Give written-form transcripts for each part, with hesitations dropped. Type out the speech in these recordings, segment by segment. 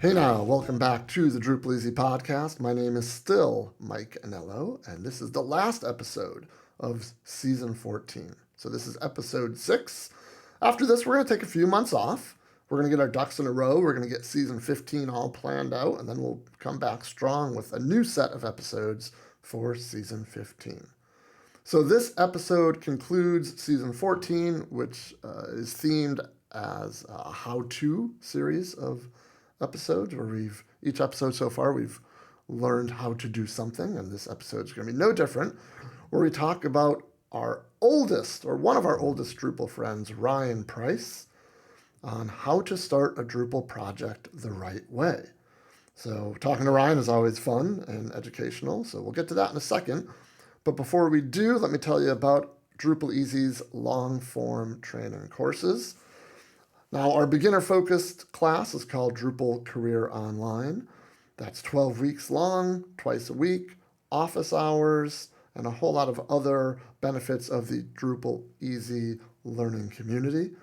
Hey now, welcome back to the DrupalEasy podcast. My name is still Mike Anello, and this is the last episode of season 14. So this is episode 6. After this, we're going to take a few months off. We're going to get our ducks in a row. We're going to get season 15 all planned out, and then we'll come back strong with a new set of episodes for season 15. So this episode concludes season 14, which is themed as a how-to series of episodes where each episode so far we've learned how to do something, and this episode is going to be no different, where we talk about our oldest, or one of our oldest Drupal friends, Ryan Price, on how to start a Drupal project the right way. So talking to Ryan is always fun and educational, so we'll get to that in a second. But before we do, let me tell you about DrupalEasy's long-form training courses. Now, our beginner-focused class is called Drupal Career Online. That's 12 weeks long, twice a week, office hours, and a whole lot of other benefits of the DrupalEasy learning community.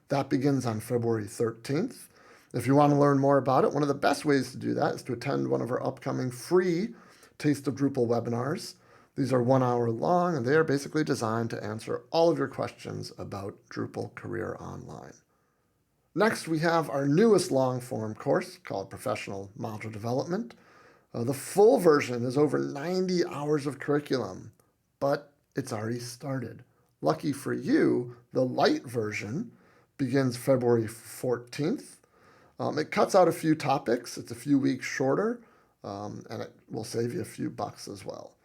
That begins on February 13th. If you want to learn more about it, one of the best ways to do that is to attend one of our upcoming free Taste of Drupal webinars. These are 1 hour long, and they are basically designed to answer all of your questions about Drupal Career Online. Next, we have our newest long-form course called Professional Module Development. The full version is over 90 hours of curriculum, but it's already started. Lucky for you, the light version begins February 14th. It cuts out a few topics. It's a few weeks shorter, and it will save you a few bucks as well.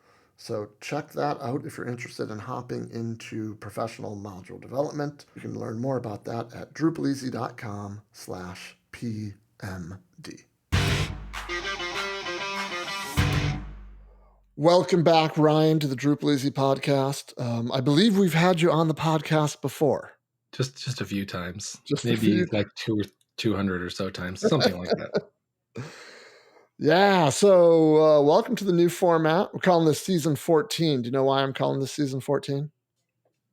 So check that out if you're interested in hopping into professional module development. You can learn more about that at drupaleasy.com/PMD. Welcome back, Ryan, to the DrupalEasy podcast. I believe we've had you on the podcast before. Just a few times. Just maybe like 200 or so times, something like that. Yeah, so welcome to the new format. We're calling this season 14. Do you know why I'm calling this season 14?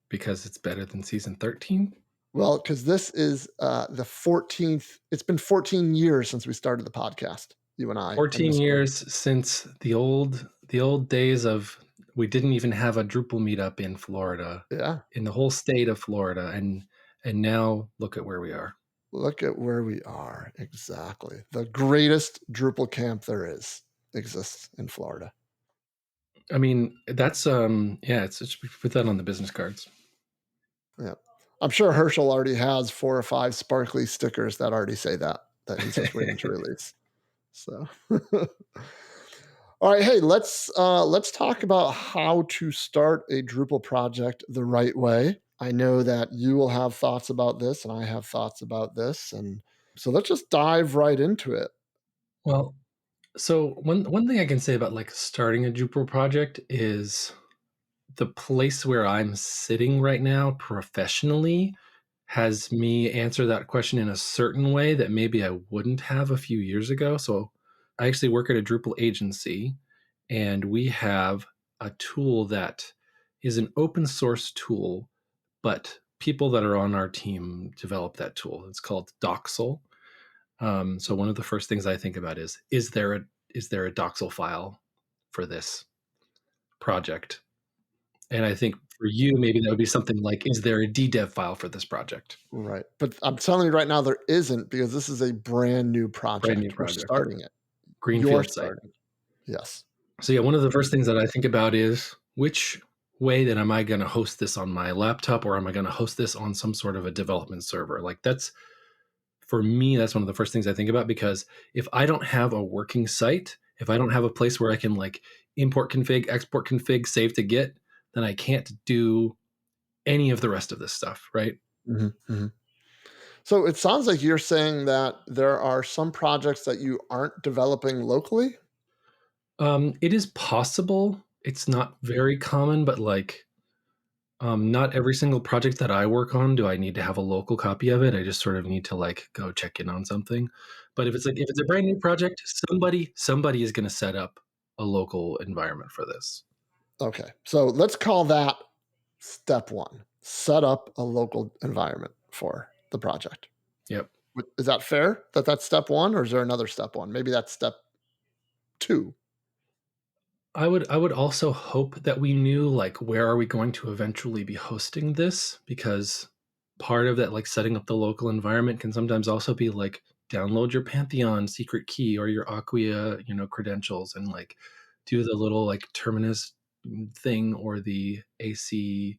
Because it's better than season 13? Well, because this is the 14th. It's been 14 years since we started the podcast, you and I. 14 years since the old days of we didn't even have a Drupal meetup in Florida. Yeah. In the whole state of Florida. And now look at where we are. Look at where we are. Exactly. The greatest Drupal camp there is exists in Florida. I mean, that's it's put that on the business cards. Yeah. I'm sure Herschel already has 4 or 5 sparkly stickers that already say that he's just waiting to release. So all right, hey, let's talk about how to start a Drupal project the right way. I know that you will have thoughts about this, and I have thoughts about this, and so let's just dive right into it. Well, so one thing I can say about like starting a Drupal project is the place where I'm sitting right now professionally has me answer that question in a certain way that maybe I wouldn't have a few years ago. So I actually work at a Drupal agency, and we have a tool that is an open source tool, but people that are on our team develop that tool. It's called Doxel. So one of the first things I think about is there a Doxel file for this project? And I think for you, maybe that would be something like, is there a DDev file for this project? Right. But I'm telling you right now, there isn't, because this is a brand new project. We're starting it. Greenfield site. Yes. So yeah, one of the first things that I think about is which way that am I going to host this on my laptop, or am I going to host this on some sort of a development server? Like for me, that's one of the first things I think about, because if I don't have a working site, if I don't have a place where I can like import config, export config, save to Git, then I can't do any of the rest of this stuff, right? Mm-hmm, mm-hmm. So it sounds like you're saying that there are some projects that you aren't developing locally? It is possible. It's not very common, but like not every single project that I work on do I need to have a local copy of it. I just sort of need to like go check in on something. But if it's a brand new project, somebody is going to set up a local environment for this. Okay. So let's call that step 1. Set up a local environment for the project. Yep. Is that fair that that's step one, or is there another step one? Maybe that's step two. I would also hope that we knew like where are we going to eventually be hosting this, because part of that like setting up the local environment can sometimes also be like download your Pantheon secret key or your Acquia, credentials, and like do the little like terminus thing or the AQCLI.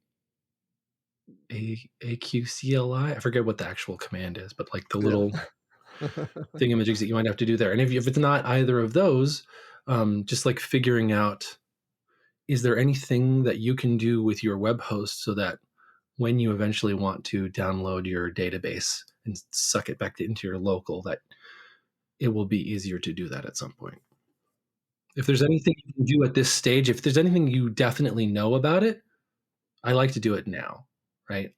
I forget what the actual command is, but like the Yeah. little thingamajigs that you might have to do there. And if it's not either of those, just like figuring out, is there anything that you can do with your web host so that when you eventually want to download your database and suck it back into your local, that it will be easier to do that at some point. If there's anything you can do at this stage, if there's anything you definitely know about it, I like to do it now, right?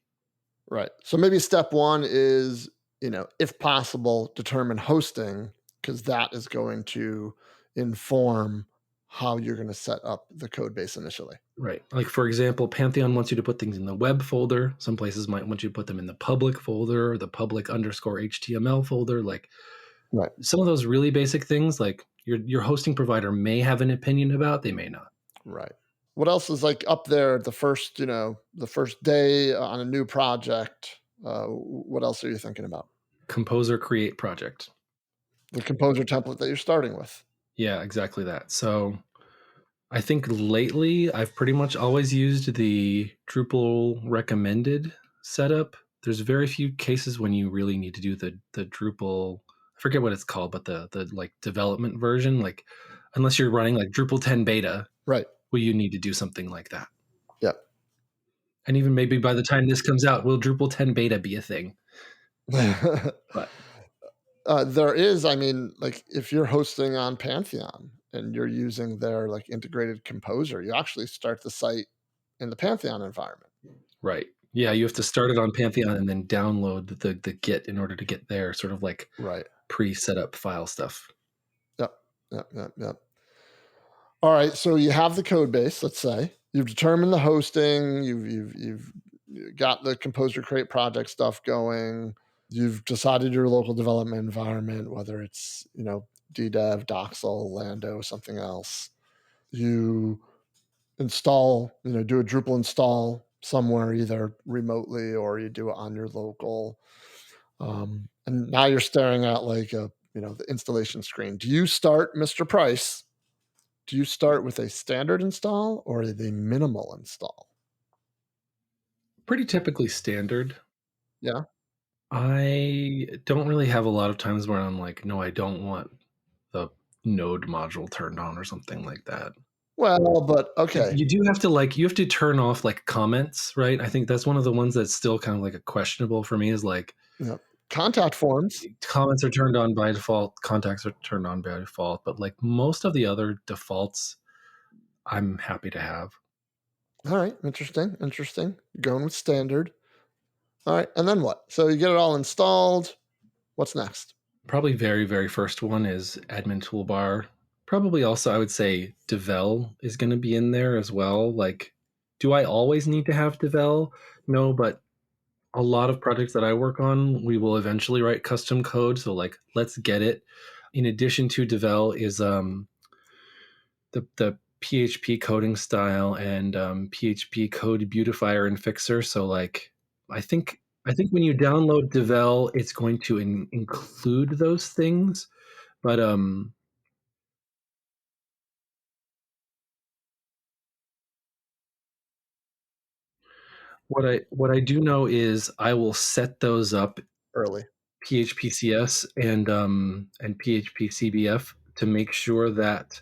Right. So maybe step one is, if possible, determine hosting, because that is going to inform how you're going to set up the code base initially. Right. Like, for example, Pantheon wants you to put things in the web folder. Some places might want you to put them in the public folder or the public _ HTML folder. Like, Right. some of those really basic things, like your hosting provider may have an opinion about, they may not. Right. What else is like up there the first, the first day on a new project? What else are you thinking about? Composer create project. The composer template that you're starting with. Yeah, exactly that. So I think lately I've pretty much always used the Drupal recommended setup. There's very few cases when you really need to do the Drupal, I forget what it's called, but the like development version, like unless you're running like Drupal 10 beta, Right. will you need to do something like that? Yeah. And even maybe by the time this comes out, will Drupal 10 beta be a thing? But There is, I mean, like if you're hosting on Pantheon and you're using their like integrated composer, you actually start the site in the Pantheon environment. right. Yeah, you have to start it on Pantheon and then download the Git in order to get there, sort of like Right. pre-set up file stuff. Yep. Yep. Yep. Yep. All right. So you have the code base, let's say. You've determined the hosting, you've got the composer create project stuff going. You've decided your local development environment, whether it's, DDev, Doxel, Lando, something else. You install, do a Drupal install somewhere, either remotely or you do it on your local. And now you're staring at like the installation screen. Do you start, Mr. Price? Do you start with a standard install or the minimal install? Pretty typically standard. Yeah. I don't really have a lot of times where I'm like, no, I don't want the node module turned on or something like that. Well, but okay. You do have to you have to turn off like comments, right? I think that's one of the ones that's still kind of like a questionable for me, is like Contact forms. comments are turned on by default, contacts are turned on by default, but like most of the other defaults I'm happy to have. All right. Interesting. Going with standard. All right. And then what? So you get it all installed. What's next? Probably very, very first one is admin toolbar. Probably also, I would say Devel is going to be in there as well. Like, do I always need to have Devel? No, but a lot of projects that I work on, we will eventually write custom code. So like, let's get it. In addition to Devel is the PHP coding style and PHP code beautifier and fixer. So like, I think when you download Devel, it's going to include those things. But what I do know is I will set those up Early. PHPCS and PHPCBF to make sure that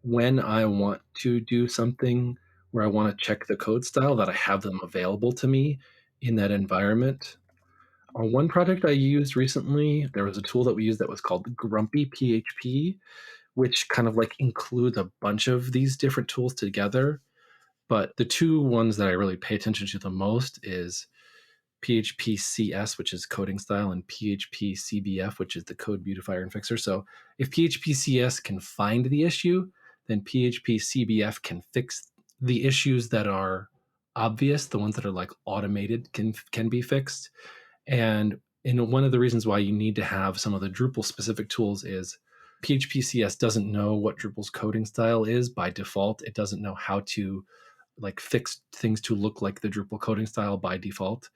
when I want to do something where I want to check the code style, that I have them available to me in that environment. On one project I used recently, there was a tool that we used that was called Grumpy PHP, which kind of like includes a bunch of these different tools together. But the two ones that I really pay attention to the most is PHPCS, which is coding style, and PHPCBF, which is the code beautifier and fixer. So if PHPCS can find the issue, then PHPCBF can fix the issues that are obvious, the ones that are like automated can be fixed. And And one of the reasons why you need to have some of the Drupal specific tools is PHP-CS doesn't know what Drupal's coding style is by default. It doesn't know how to like fix things to look like the Drupal coding style by default.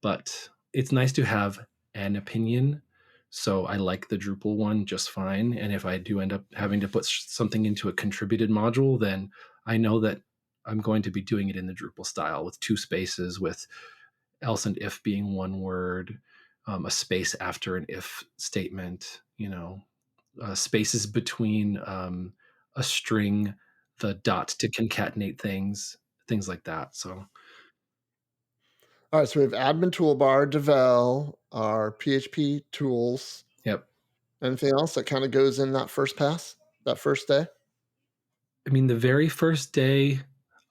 But it's nice to have an opinion. So I like the Drupal one just fine. And if I do end up having to put something into a contributed module, then I know that I'm going to be doing it in the Drupal style with 2 spaces, with else and if being one word, a space after an if statement, spaces between a string, the dot to concatenate things like that. So, All right, so we have admin toolbar, devel, our PHP tools. yep. Anything else that kind of goes in that first pass, that first day? I mean, the very first day,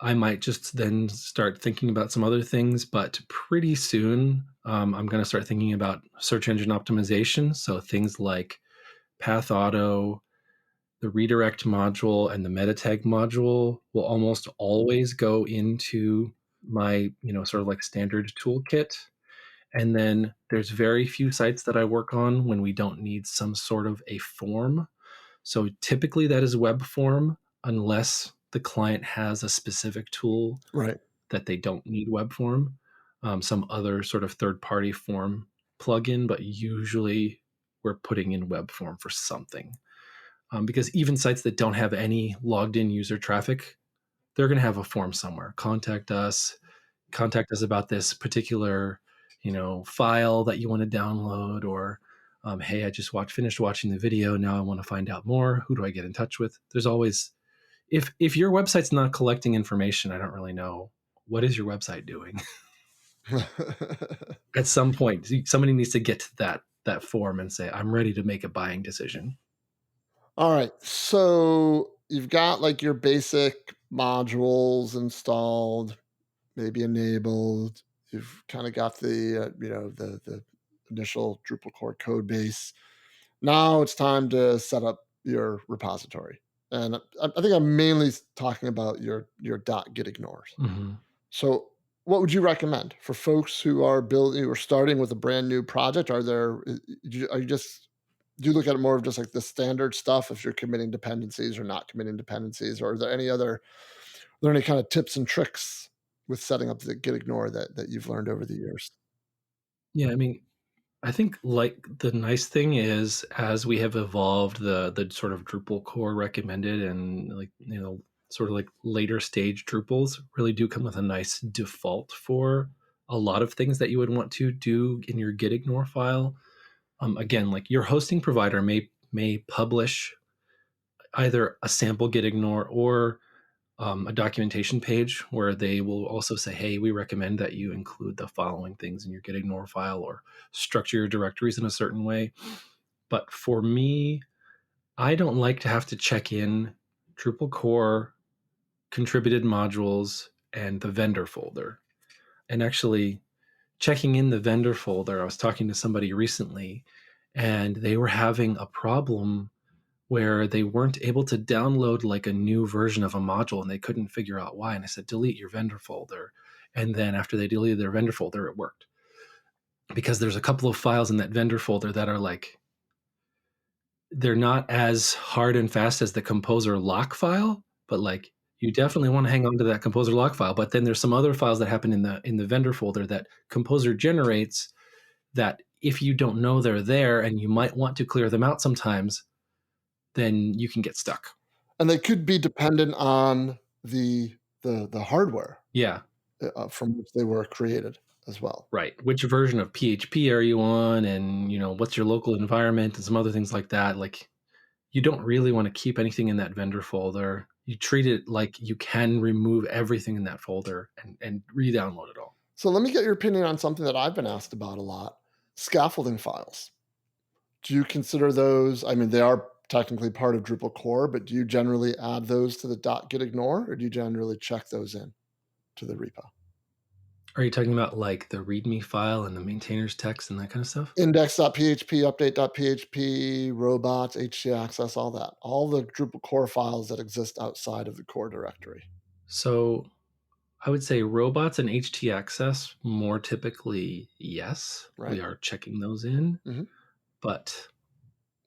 I might just then start thinking about some other things, but pretty soon, I'm going to start thinking about search engine optimization. So things like Path Auto, the redirect module, and the meta tag module will almost always go into my, sort of like standard toolkit. And then there's very few sites that I work on when we don't need some sort of a form. So typically that is web form, unless the client has a specific tool Right. that they don't need web form, some other sort of third-party form plugin, but usually we're putting in web form for something. Because even sites that don't have any logged in user traffic, they're going to have a form somewhere. Contact us about this particular, file that you want to download, or hey, I just finished watching the video. Now I want to find out more. Who do I get in touch with? There's always, if your website's not collecting information, I don't really know what is your website doing. At some point, somebody needs to get to that form and say, I'm ready to make a buying decision. All right, so you've got like your basic modules installed, maybe enabled. You've kind of got the the initial Drupal core code base. Now it's time to set up your repository, and I think I'm mainly talking about your .git ignores. Mm-hmm. So, what would you recommend for folks who are building or starting with a brand new project? Are you just do you look at it more of just like the standard stuff if you're committing dependencies or not committing dependencies, or are there any kind of tips and tricks with setting up the git ignore that you've learned over the years? Yeah, I mean, I think like the nice thing is, as we have evolved, the sort of Drupal core recommended and like sort of like later stage Drupals really do come with a nice default for a lot of things that you would want to do in your git ignore file. Again, like your hosting provider may publish either a sample git ignore or a documentation page where they will also say, hey, we recommend that you include the following things in your git ignore file, or structure your directories in a certain way. But for me, I don't like to have to check in Drupal core, contributed modules, and the vendor folder. And actually, checking in the vendor folder, I was talking to somebody recently, and they were having a problem where they weren't able to download like a new version of a module, and they couldn't figure out why. And I said, delete your vendor folder. And then after they deleted their vendor folder, it worked. Because there's a couple of files in that vendor folder that are like, they're not as hard and fast as the composer lock file, but like you definitely want to hang on to that composer lock file. But then there's some other files that happen in the vendor folder that composer generates, that if you don't know they're there and you might want to clear them out sometimes, then you can get stuck. And they could be dependent on the hardware Yeah. From which they were created as well. Right. Which version of PHP are you on? And, what's your local environment and some other things like that. Like, you don't really want to keep anything in that vendor folder. You treat it like you can remove everything in that folder and re-download it all. So let me get your opinion on something that I've been asked about a lot: scaffolding files. Do you consider those? I mean, they are technically part of Drupal core, but do you generally add those to the .git ignore, or do you generally check those in to the repo? Are you talking about like the README file and the maintainer's text and that kind of stuff? Index.php, update.php, robots, htaccess, all that. All the Drupal core files that exist outside of the core directory. So I would say robots and HT access more typically, yes, Right. we are checking those in, Hmm. but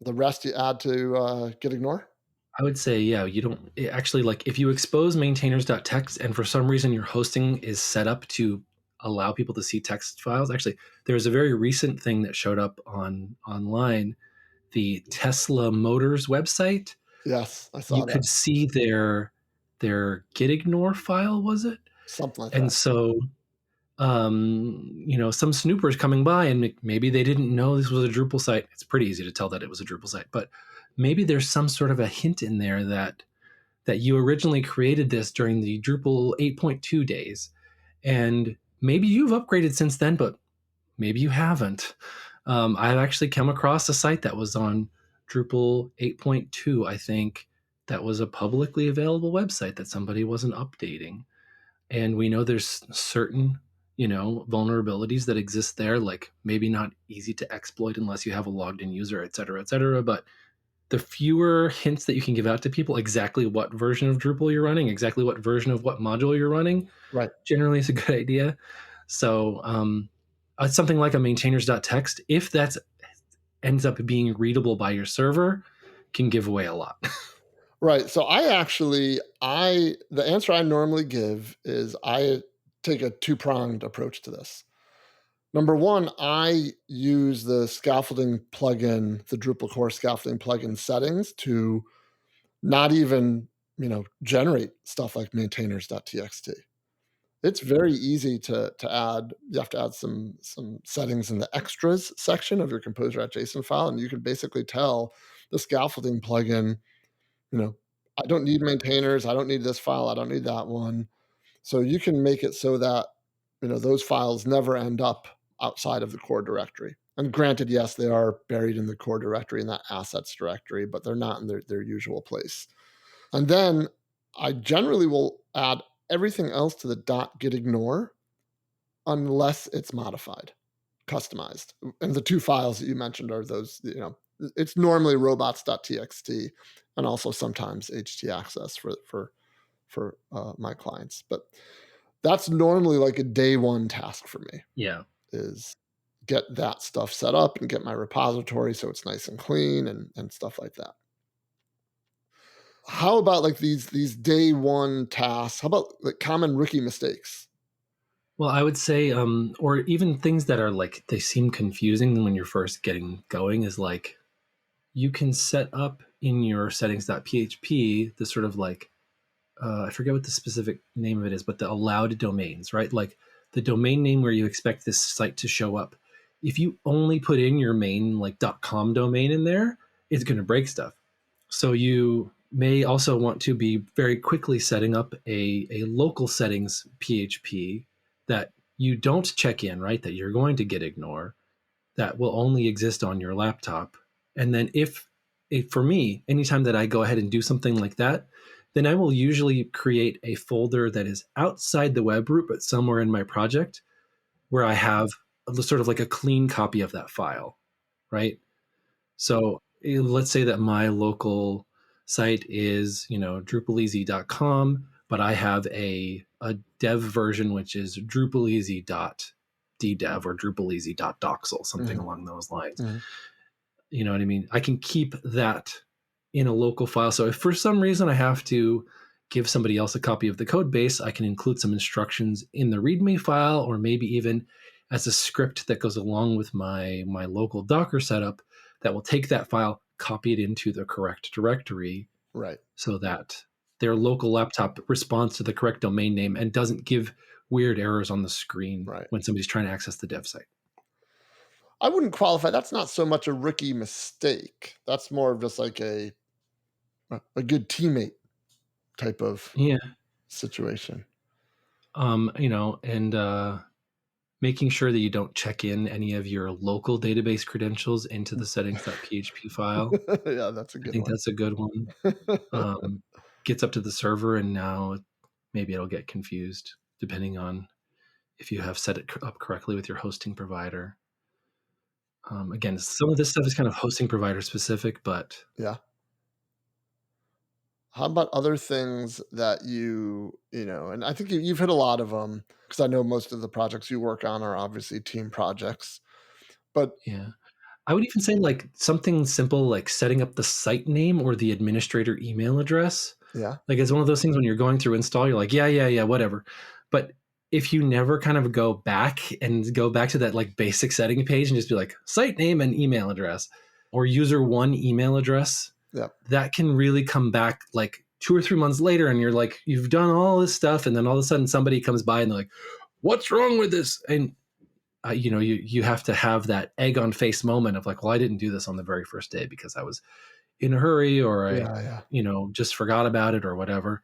The rest you add to git ignore. I would say, yeah, you don't actually like if you expose maintainers.txt and for some reason your hosting is set up to allow people to see text files. Actually, there's a very recent thing that showed up on online, the Tesla Motors website. Yes, I You saw that. could see their git ignore file, was it? Something like And that. so some snoopers coming by and maybe they didn't know this was a Drupal site. It's pretty easy to tell that it was a Drupal site, but maybe there's some sort of a hint in there that you originally created this during the Drupal 8.2 days. And maybe you've upgraded since then, but maybe you haven't. I've actually come across a site that was on Drupal 8.2, I think, that was a publicly available website that somebody wasn't updating. And we know there's certain, vulnerabilities that exist there, like maybe not easy to exploit unless you have a logged in user, et cetera, et cetera. But the fewer hints that you can give out to people exactly what version of Drupal you're running, exactly what version of what module you're running, Right. generally is a good idea. So something like a maintainers.txt, if that ends up being readable by your server, can give away a lot. Right. So the answer I normally give is I take a two-pronged approach to this. Number one, I use the scaffolding plugin, the Drupal core scaffolding plugin settings to not even, generate stuff like maintainers.txt. It's very easy to add. You have to add some settings in the extras section of your composer.json file, and you can basically tell the scaffolding plugin, I don't need maintainers, I don't need this file, I don't need that one. So you can make it so that those files never end up outside of the core directory. And granted, yes, they are buried in the core directory in that assets directory, but they're not in their usual place. And then I generally will add everything else to the .git ignore unless it's modified, customized. And the two files that you mentioned are those, it's normally robots.txt and also sometimes htaccess for my clients. But that's normally like a day one task for me Yeah. is get that stuff set up and get my repository so it's nice and clean and stuff like that. How about like these day one tasks? How about like common rookie mistakes? Well, I would say, or even things that are like, they seem confusing when you're first getting going is like, you can set up in your settings.php the sort of like, I forget what the specific name of it is, but the allowed domains, right? Like the domain name where you expect this site to show up. If you only put in your main like .com domain in there, it's going to break stuff. So you may also want to be very quickly setting up a local settings PHP that you don't check in, right? That you're going to git ignore, that will only exist on your laptop. And then for me, anytime that I go ahead and do something like that, then I will usually create a folder that is outside the web root, but somewhere in my project where I have sort of like a clean copy of that file, right? So let's say that my local site is, DrupalEasy.com, but I have a dev version, which is DrupalEasy.ddev or DrupalEasy.doxel, something Mhm, along those lines. mhm. You know what I mean? I can keep that in a local file. So if for some reason I have to give somebody else a copy of the code base, I can include some instructions in the README file, or maybe even as a script that goes along with my local Docker setup that will take that file, copy it into the correct directory Right, so that their local laptop responds to the correct domain name and doesn't give weird errors on the screen right. when somebody's trying to access the dev site. I wouldn't qualify. That's not so much a rookie mistake. That's more of just like a good teammate type of Yeah. situation. And making sure that you don't check in any of your local database credentials into the settings.php file. Yeah, that's a I good think one. that's a good one. Gets up to the server and now maybe it'll get confused depending on if you have set it up correctly with your hosting provider. Again, some of this stuff is kind of hosting provider specific, but Yeah. How about other things that and I think you've hit a lot of them because I know most of the projects you work on are obviously team projects. But Yeah. I would even say like something simple like setting up the site name or the administrator email address. yeah, Like it's one of those things when you're going through install, you're like, yeah, yeah, yeah, whatever. But if you never kind of go back to that like basic setting page and just be like site name and email address or user one email address, yeah, that can really come back like 2 or 3 months later and you're like, you've done all this stuff. And then all of a sudden somebody comes by and they're like, what's wrong with this? And you have to have that egg on face moment of like, well, I didn't do this on the very first day because I was in a hurry or I, yeah, yeah. just forgot about it or whatever.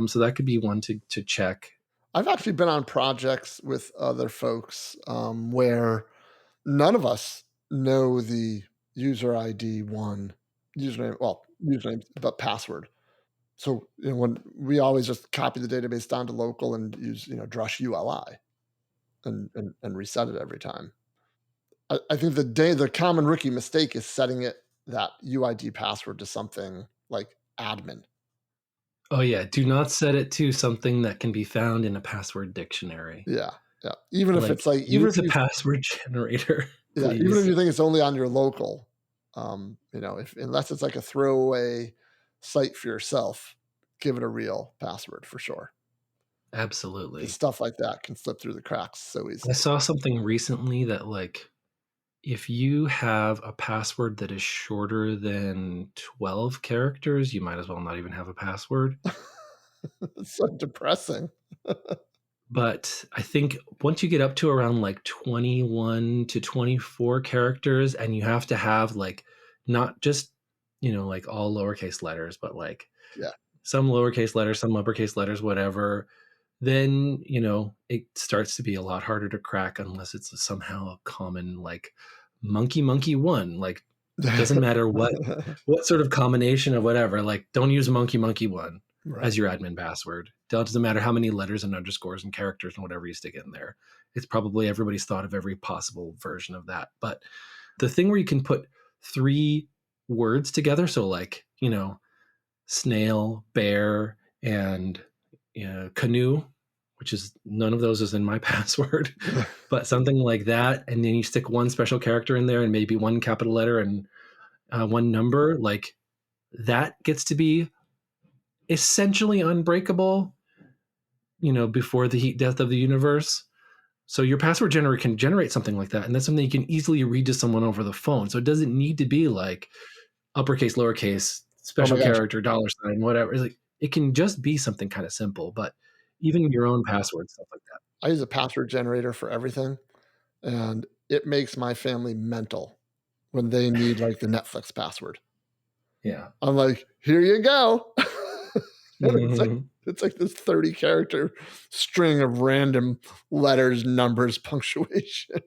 So that could be one to check. I've actually been on projects with other folks where none of us know the user ID one username, but password. So when we always just copy the database down to local and use drush ULI and reset it every time. I think the common rookie mistake is setting it that UID password to something like admin. Oh yeah, do not set it to something that can be found in a password dictionary. Yeah, yeah. Even if Like it's like even use if a you password generator, yeah, even if please. you think it's only on your local, if unless it's like a throwaway site for yourself, give it a real password for sure. Because Absolutely. stuff like that can slip through the cracks so I easily. saw something recently that like if you have a password that is shorter than 12 characters, you might as well not even have a password. It's so depressing. But I think once you get up to around like 21 to 24 characters, and you have to have like not just, like all lowercase letters, but like Yeah. some lowercase letters, some uppercase letters, whatever, then, it starts to be a lot harder to crack unless it's somehow a common like monkey one. Like doesn't matter what sort of combination of whatever, like don't use monkey one Right. as your admin password. Doesn't matter how many letters and underscores and characters and whatever you stick in there. It's probably everybody's thought of every possible version of that. But the thing where you can put three words together, so like, snail, bear, and canoe, which is none of those is in my password, but something like that. And then you stick one special character in there and maybe one capital letter and one number, like that gets to be essentially unbreakable, before the heat death of the universe. So your password generator can generate something like that. And that's something you can easily read to someone over the phone. So it doesn't need to be like uppercase, lowercase, Oh my special gosh. character, dollar sign, whatever. It's like it can just be something kind of simple, but even your own password, stuff like that. I use a password generator for everything, and it makes my family mental when they need like the Netflix password. Yeah. I'm like, here you go. And Mhm. it's like this 30 character string of random letters, numbers, punctuation.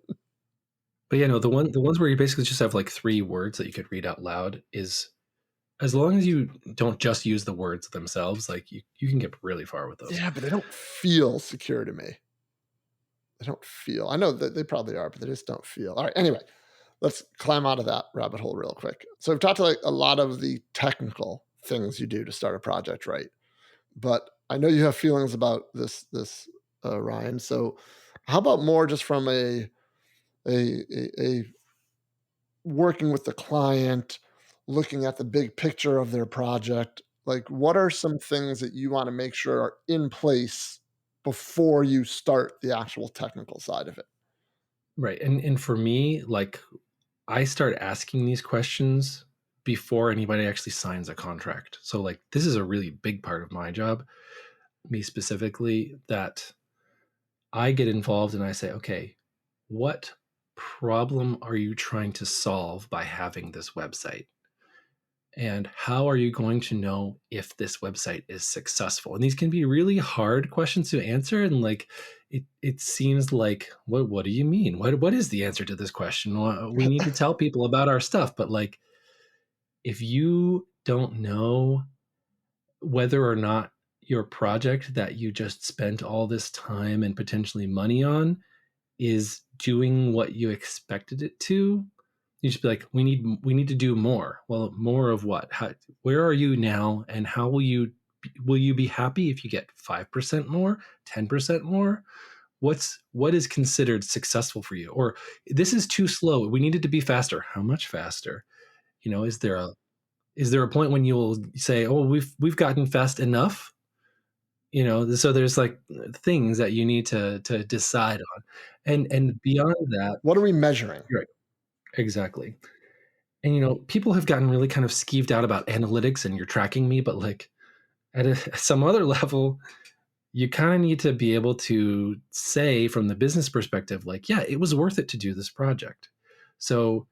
But the ones where you basically just have like three words that you could read out loud is as long as you don't just use the words themselves, like you can get really far with those. Yeah, but they don't feel secure to me. They don't feel. I know that they probably are, but they just don't feel. All right. Anyway, let's climb out of that rabbit hole real quick. So we've talked like a lot of the technical things you do to start a project, right? But I know you have feelings about this, Ryan. So how about more just from a working with the client, looking at the big picture of their project? Like, what are some things that you want to make sure are in place before you start the actual technical side of it? Right. And for me, like I start asking these questions before anybody actually signs a contract. So like this is a really big part of my job, me specifically, that I get involved and I say, okay, what problem are you trying to solve by having this website? And how are you going to know if this website is successful? And these can be really hard questions to answer. And like, it seems like, what do you mean? What is the answer to this question? Well, we need to tell people about our stuff. But like, if you don't know whether or not your project that you just spent all this time and potentially money on is doing what you expected it to, You just be like, we need to do more. Well, more of what? Where are you now, and how will you be happy if you get 5% more, 10% more? What is considered successful for you? Or this is too slow. We need it to be faster. How much faster? Is there a point when you'll say, "Oh, we've gotten fast enough"? So there's like things that you need to decide on, and beyond that, What are we measuring? right, exactly. And people have gotten really kind of skeeved out about analytics and you're tracking me, but like at some other level, you kind of need to be able to say from the business perspective, like, yeah, it was worth it to do this project. So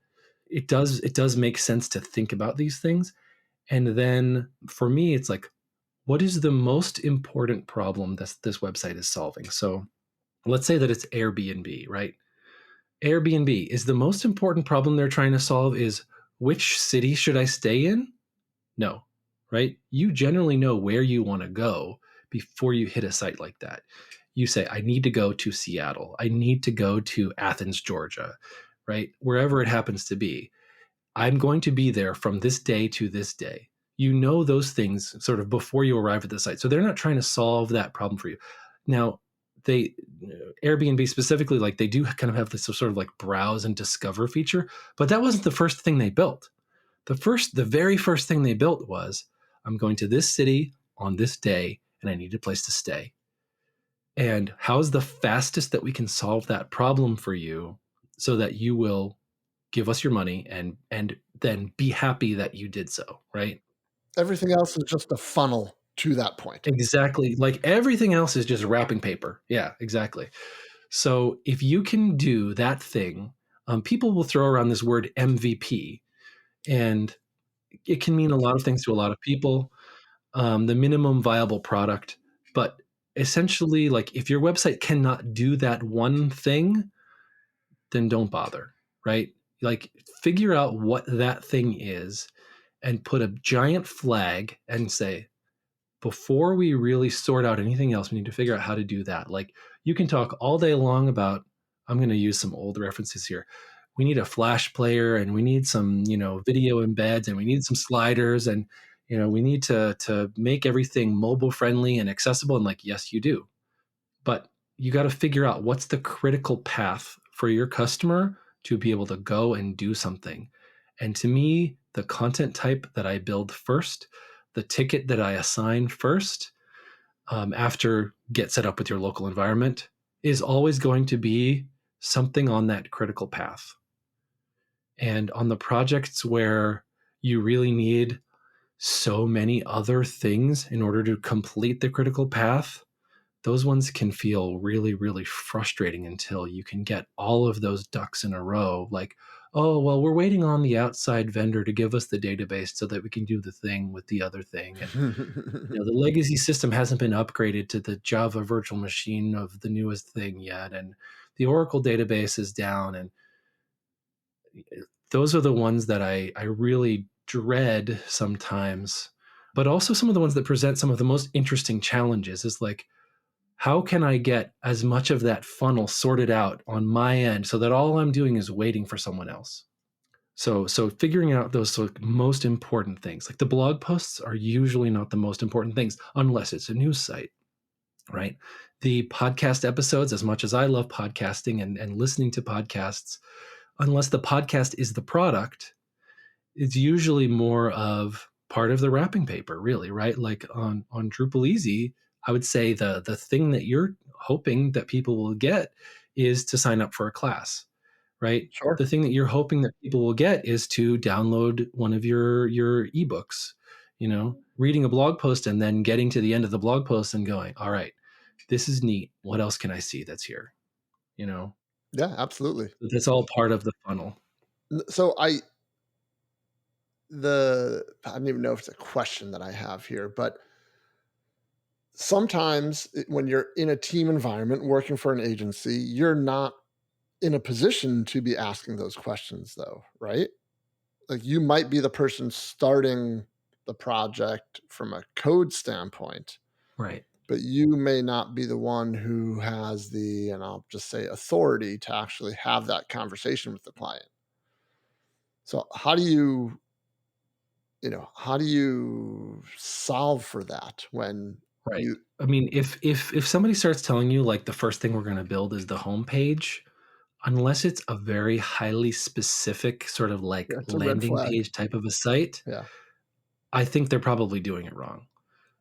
it does make sense to think about these things. And then for me, it's like, what is the most important problem that this website is solving? So let's say that it's Airbnb, right? Airbnb is the most important problem they're trying to solve is, which city should I stay in? No, right? You generally know where you want to go before you hit a site like that. You say, I need to go to Seattle. I need to go to Athens, Georgia, right? Wherever it happens to be. I'm going to be there from this day to this day. You know those things sort of before you arrive at the site. So they're not trying to solve that problem for you. Now, they Airbnb specifically, like they do kind of have this sort of like browse and discover feature, but that wasn't the first thing they built. The very first thing they built was, I'm going to this city on this day and I need a place to stay. And how's the fastest that we can solve that problem for you so that you will give us your money and then be happy that you did so, right? Everything else is just a funnel to that point. Exactly. Like everything else is just wrapping paper. Yeah, exactly. So if you can do that thing, people will throw around this word MVP, and it can mean a lot of things to a lot of people. The minimum viable product. But essentially, like if your website cannot do that one thing, then don't bother, right? Like figure out what that thing is and put a giant flag and say, before we really sort out anything else, we need to figure out how to do that. Like you can talk all day long about, I'm going to use some old references here. We need a flash player and we need some, video embeds and we need some sliders and, we need to make everything mobile friendly and accessible. And like, yes, you do. But you got to figure out what's the critical path for your customer to be able to go and do something. And to me, the content type that I build first, the ticket that I assign first, after get set up with your local environment, is always going to be something on that critical path. And on the projects where you really need so many other things in order to complete the critical path, those ones can feel really, really frustrating until you can get all of those ducks in a row. Like, oh, well, we're waiting on the outside vendor to give us the database so that we can do the thing with the other thing. And the legacy system hasn't been upgraded to the Java virtual machine of the newest thing yet. And the Oracle database is down. And those are the ones that I really dread sometimes. But also some of the ones that present some of the most interesting challenges is like, how can I get as much of that funnel sorted out on my end so that all I'm doing is waiting for someone else? So figuring out those sort of most important things. Like the blog posts are usually not the most important things unless it's a news site, right? The podcast episodes, as much as I love podcasting and listening to podcasts, unless the podcast is the product, it's usually more of part of the wrapping paper, really, right? Like on DrupalEasy, I would say the thing that you're hoping that people will get is to sign up for a class, right? Sure. The thing that you're hoping that people will get is to download one of your ebooks, reading a blog post and then getting to the end of the blog post and going, all right, this is neat. What else can I see that's here? You know, Yeah, absolutely. that's all part of the funnel. So I don't even know if it's a question that I have here, but sometimes when you're in a team environment working for an agency, you're not in a position to be asking those questions though, right? Like you might be the person starting the project from a code standpoint, Right. but you may not be the one who has and I'll just say authority to actually have that conversation with the client. So how do you, how do you solve for that when Right. you I mean, if somebody starts telling you like the first thing we're going to build is the homepage, unless it's a very highly specific sort of like yeah, it's a red landing flag. page type of a site, Yeah. I think they're probably doing it wrong.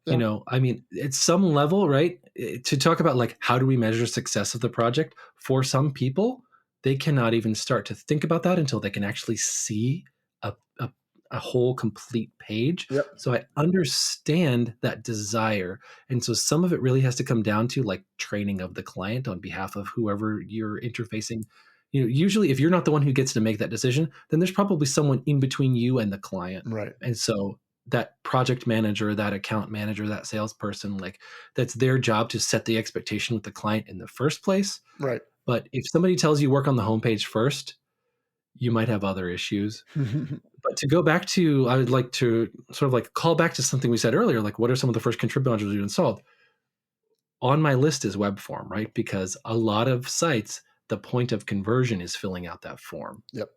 Yeah. I mean, at some level, right? To talk about like how do we measure success of the project, for some people, they cannot even start to think about that until they can actually see a, a, a whole complete page. Yep. So I understand that desire. And so some of it really has to come down to like training of the client on behalf of whoever you're interfacing. Usually if you're not the one who gets to make that decision, then there's probably someone in between you and the client. Right. And so that project manager, that account manager, that salesperson, like that's their job to set the expectation with the client in the first place. Right. But if somebody tells you work on the homepage first, you might have other issues. But to go back to, I would like to sort of like call back to something we said earlier, like what are some of the first contrib modules you installed? On my list is web form, right? Because a lot of sites, the point of conversion is filling out that form. Yep.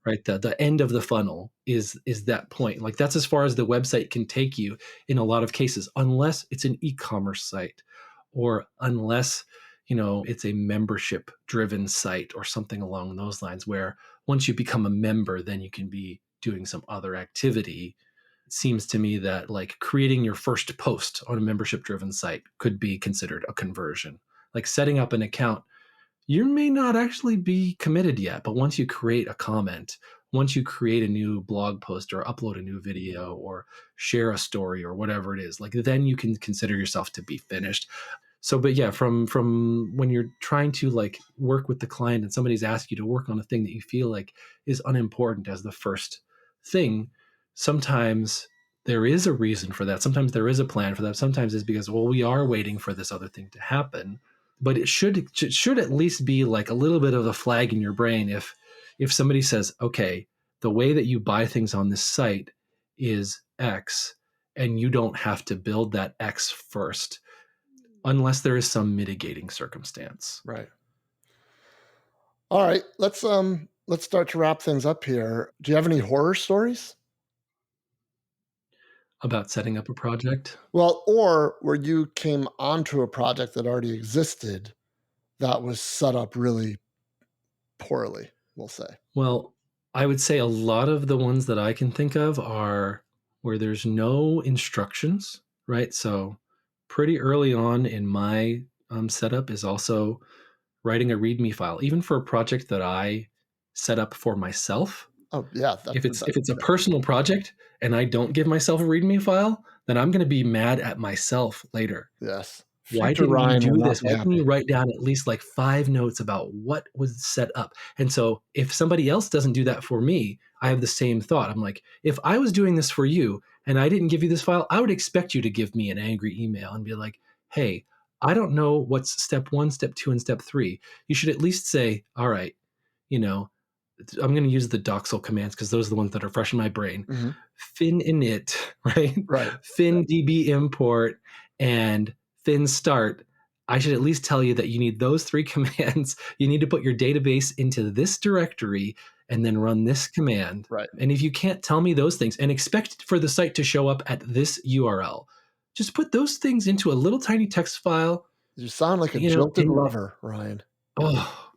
Right, the end of the funnel is that point. Like that's as far as the website can take you in a lot of cases, unless it's an e-commerce site, or unless it's a membership driven site or something along those lines, where once you become a member, then you can be doing some other activity. It seems to me that like creating your first post on a membership driven site could be considered a conversion. Like setting up an account, you may not actually be committed yet, but once you create a comment, once you create a new blog post or upload a new video or share a story or whatever it is, like then you can consider yourself to be finished. So, but yeah, from when you're trying to like work with the client and somebody's asked you to work on a thing that you feel like is unimportant as the first thing, sometimes there is a reason for that. Sometimes there is a plan for that. Sometimes it's because, well, we are waiting for this other thing to happen. But it should at least be like a little bit of a flag in your brain if somebody says, okay, the way that you buy things on this site is X, and you don't have to build that X first unless there is some mitigating circumstance. Right. All right. Let's start to wrap things up here. Do you have any horror stories? About setting up a project? Well, or where you came onto a project that already existed that was set up really poorly, we'll say. Well, I would say a lot of the ones that I can think of are where there's no instructions, right? So pretty early on in my setup is also writing a README file, even for a project that I set up for myself. Oh, yeah. If it's a personal project and I don't give myself a README file, then I'm going to be mad at myself later. Yes. Why Future didn't you Ryan will do not this? be Why didn't happy. you write down at least like 5 notes about what was set up? And so if somebody else doesn't do that for me, I have the same thought. I'm like, if I was doing this for you and I didn't give you this file, I would expect you to give me an angry email and be like, hey, I don't know what's step 1, step 2, and step 3. You should at least say, all right, you know, I'm going to use the doxel commands because those are the ones that are fresh in my brain. Mhm. Fin init, right? Right. Fin db import and fin start. I should at least tell you that you need those 3 commands. You need to put your database into this directory and then run this command. Right. And if you can't tell me those things and expect for the site to show up at this URL, just put those things into a little tiny text file, You sound like a jilted and lover, Ryan. oh,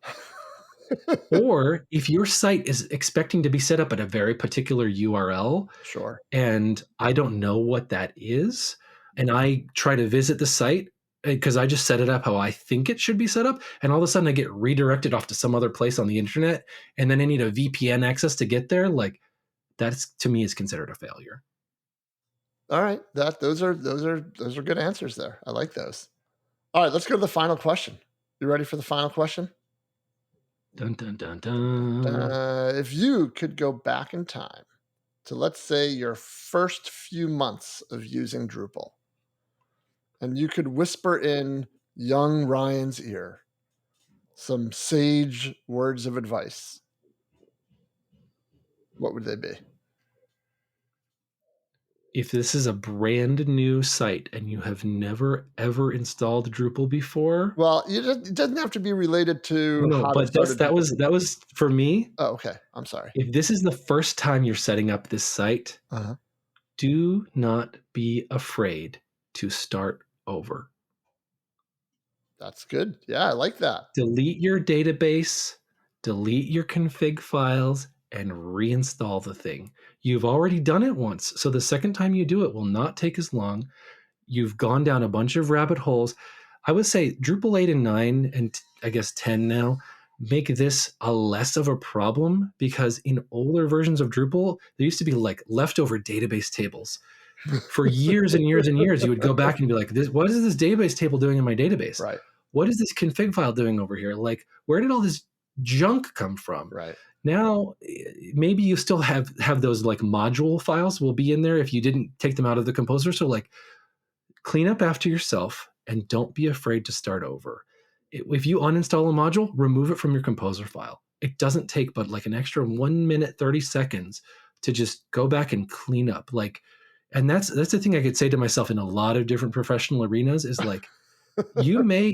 or if your site is expecting to be set up at a very particular URL Sure. and I don't know what that is, and I try to visit the site because I just set it up how I think it should be set up, and all of a sudden I get redirected off to some other place on the internet, and then I need a VPN access to get there, like that's to me is considered a failure. All right. Those are good answers there. I like those. All right, let's go to the final question. You ready for the final question? Dun dun dun dun. If you could go back in time to, let's say, your first few months of using Drupal, and you could whisper in young Ryan's ear some sage words of advice, what would they be? if this is a brand new site and you have never ever installed Drupal before, Well, it doesn't have to be related to no, how to but start a Drupal. that was for me. Oh, okay. I'm sorry. If this is the first time you're setting up this site, Uh-huh. do not be afraid to start over. That's good. Yeah, I like that. Delete your database, delete your config files, and reinstall the thing. You've already done it once, so the second time you do it will not take as long. You've gone down a bunch of rabbit holes. I would say Drupal 8 and 9, and I guess 10 now, make this a less of a problem, because in older versions of Drupal, there used to be like leftover database tables. For years and years and years, you would go back and be like, what is this database table doing in my database? Right. What is this config file doing over here? Like, where did all this junk come from? Right. Now, maybe you still have those like module files will be in there if you didn't take them out of the composer. So like, clean up after yourself and don't be afraid to start over. If you uninstall a module, remove it from your composer file. It doesn't take but like an extra 1 minute, 30 seconds to just go back and clean up. Like, and that's the thing I could say to myself in a lot of different professional arenas is like, you may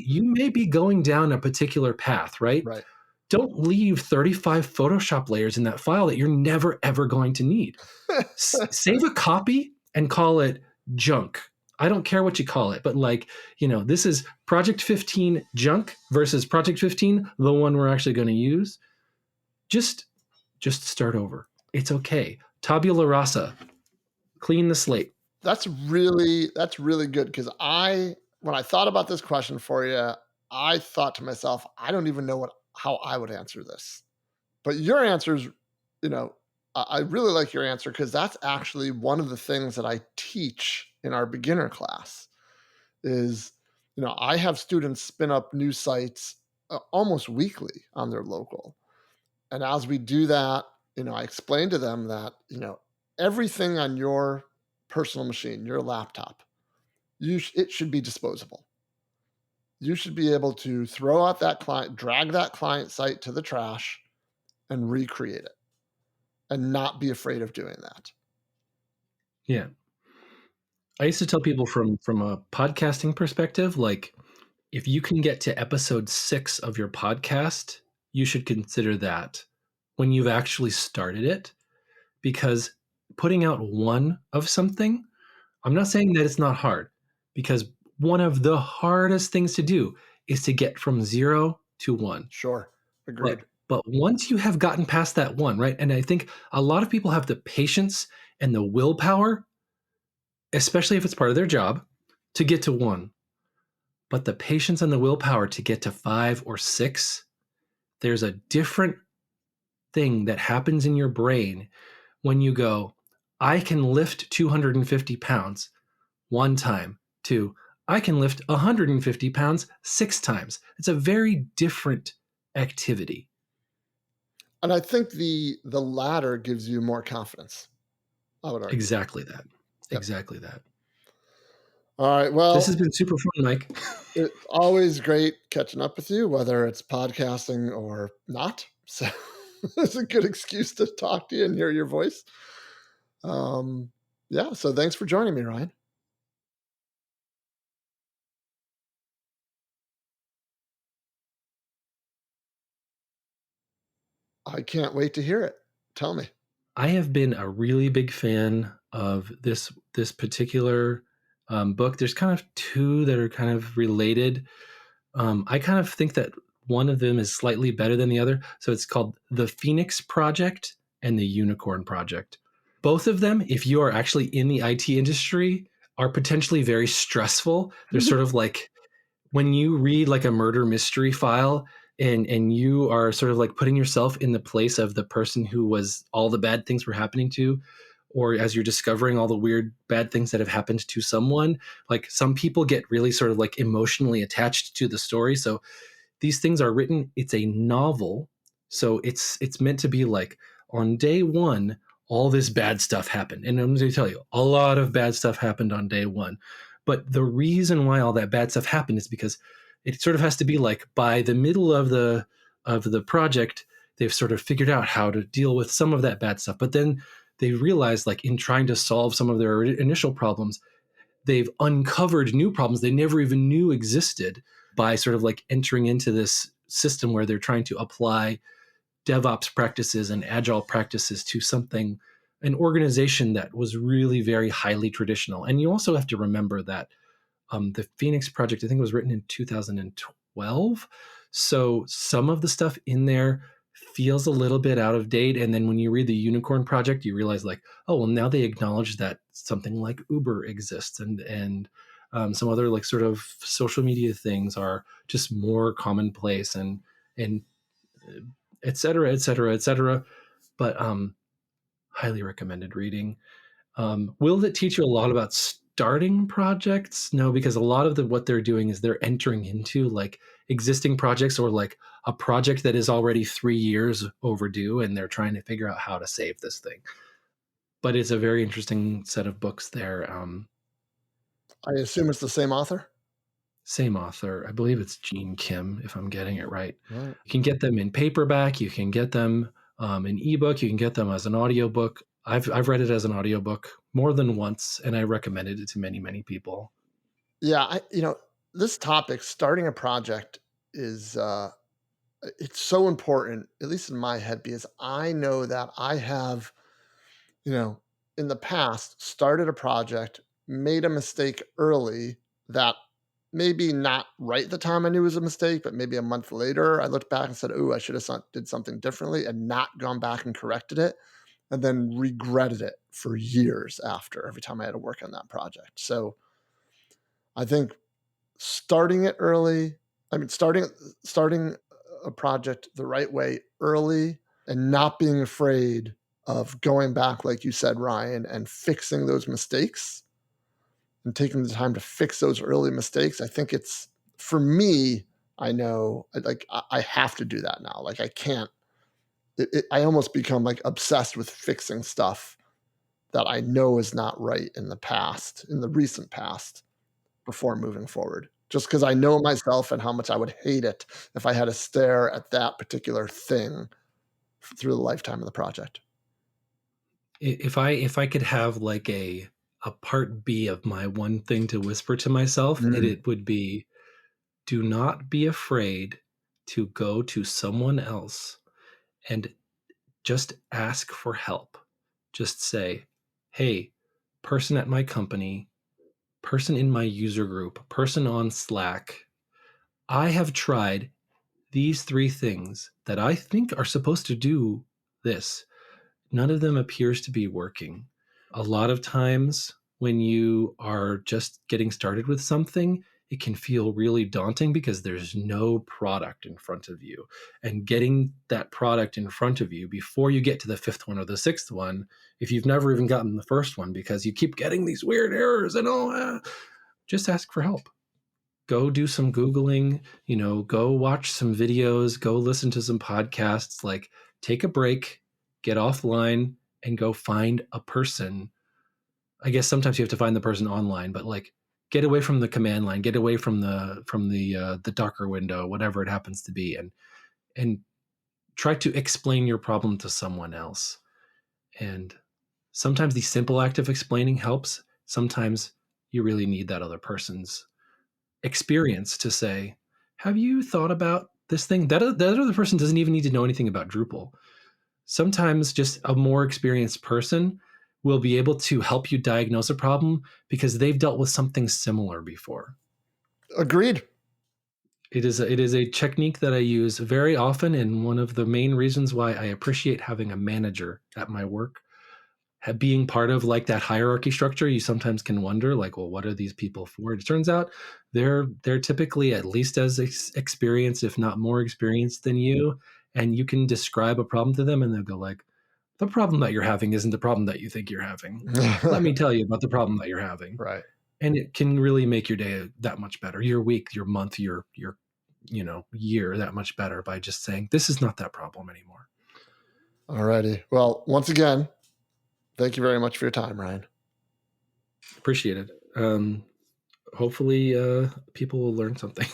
be going down a particular path, right? Right. Don't leave 35 Photoshop layers in that file that you're never ever going to need. Save a copy and call it junk. I don't care what you call it, but like, this is Project 15 junk versus Project 15, the one we're actually going to use. Just start over. It's okay. Tabula rasa. Clean the slate. That's really good, because when I thought about this question for you, I thought to myself, I don't even know how I would answer this. But your answer's, I really like your answer, because that's actually one of the things that I teach in our beginner class is, I have students spin up new sites almost weekly on their local. And as we do that, I explain to them that, everything on your personal machine, your laptop, it should be disposable. You should be able to throw out that client, drag that client site to the trash, and recreate it, and not be afraid of doing that. Yeah. I used to tell people from a podcasting perspective, like, if you can get to episode 6 of your podcast, you should consider that when you've actually started it, because putting out one of something, I'm not saying that it's not hard, because one of the hardest things to do is to get from 0 to 1. Sure. Agreed. But once you have gotten past that one, right? And I think a lot of people have the patience and the willpower, especially if it's part of their job, to get to 1. But the patience and the willpower to get to 5 or 6, there's a different thing that happens in your brain when you go, I can lift 250 pounds one time, to I can lift 150 pounds 6 times. It's a very different activity. And I think the latter gives you more confidence, I would argue. Exactly that. Yep. Exactly that. All right. Well, this has been super fun, Mike. It's always great catching up with you, whether it's podcasting or not. So it's a good excuse to talk to you and hear your voice. Yeah. So thanks for joining me, Ryan. I can't wait to hear it. Tell me. I have been a really big fan of this particular book. There's kind of 2 that are kind of related. I kind of think that one of them is slightly better than the other. So it's called The Phoenix Project and The Unicorn Project. Both of them, if you are actually in the IT industry, are potentially very stressful. They're sort of like when you read like a murder mystery file, and you are sort of like putting yourself in the place of the person who was all the bad things were happening to, or as you're discovering all the weird bad things that have happened to someone, like some people get really sort of like emotionally attached to the story. So these things are written, it's a novel. So it's meant to be like, on day 1, all this bad stuff happened. And I'm going to tell you, a lot of bad stuff happened on day 1. But the reason why all that bad stuff happened is because it sort of has to be like by the middle of the project, they've sort of figured out how to deal with some of that bad stuff. But then they realized, like, in trying to solve some of their initial problems, they've uncovered new problems they never even knew existed by sort of like entering into this system where they're trying to apply DevOps practices and agile practices to something, an organization that was really very highly traditional. And you also have to remember that the Phoenix project, I think, was written in 2012. So some of the stuff in there feels a little bit out of date. And then when you read the Unicorn project, you realize, like, oh, well, now they acknowledge that something like Uber exists, and some other like sort of social media things are just more commonplace, and et cetera, et cetera, et cetera. But highly recommended reading. Will it teach you a lot about starting projects? No, because a lot of what they're doing is they're entering into like existing projects, or like a project that is already 3 years overdue, and they're trying to figure out how to save this thing. But it's a very interesting set of books there. I assume it's the same author? Same author. I believe it's Gene Kim, if I'm getting it right. Right. You can get them in paperback. You can get them in ebook. You can get them as an audiobook. I've read it as an audiobook more than once, and I recommended it to many, many people. Yeah, this topic, starting a project, is it's so important, at least in my head, because I know that I have, you know, in the past started a project, made a mistake early that maybe not right at the time I knew it was a mistake, but maybe a month later I looked back and said, "Oh, I should have did something differently," and not gone back and corrected it, and then regretted it for years after every time I had to work on that project. So I think starting it early, I mean, starting a project the right way early and not being afraid of going back, like you said, Ryan, and fixing those mistakes and taking the time to fix those early mistakes. I think it's, for me, I know, like, I have to do that now. Like, I can't, I almost become like obsessed with fixing stuff that I know is not right in the past, in the recent past, before moving forward. Just because I know myself and how much I would hate it if I had to stare at that particular thing through the lifetime of the project. If I could have like a part B of my one thing to whisper to myself, Mm. it would be, do not be afraid to go to someone else and just ask for help. Just say, hey, person at my company, person in my user group, person on Slack, I have tried these 3 things that I think are supposed to do this. None of them appears to be working. A lot of times when you are just getting started with something, it can feel really daunting because there's no product in front of you. And getting that product in front of you before you get to the 5th one or the 6th one, if you've never even gotten the first one because you keep getting these weird errors and all, just ask for help. Go do some Googling, go watch some videos, go listen to some podcasts, like take a break, get offline, and go find a person. I guess sometimes you have to find the person online, but like get away from the command line, get away from the Docker window, whatever it happens to be, and try to explain your problem to someone else. And sometimes the simple act of explaining helps. Sometimes you really need that other person's experience to say, have you thought about this thing? That other person doesn't even need to know anything about Drupal. Sometimes just a more experienced person will be able to help you diagnose a problem because they've dealt with something similar before. Agreed. It is a technique that I use very often, and one of the main reasons why I appreciate having a manager at my work. Being part of like that hierarchy structure, you sometimes can wonder, like, well, what are these people for? It turns out they're typically at least as experienced, if not more experienced than you, and you can describe a problem to them, and they'll go like, the problem that you're having isn't the problem that you think you're having. Let me tell you about the problem that you're having. Right. And it can really make your day that much better, your week, your month, your year that much better by just saying, this is not that problem anymore. All righty. Well, once again, thank you very much for your time, Ryan. Appreciate it. Hopefully people will learn something.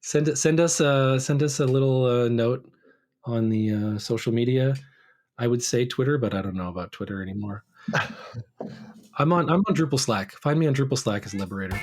Send us a little note on the social media. I would say Twitter, but I don't know about Twitter anymore. I'm on Drupal Slack. Find me on Drupal Slack as Liberator.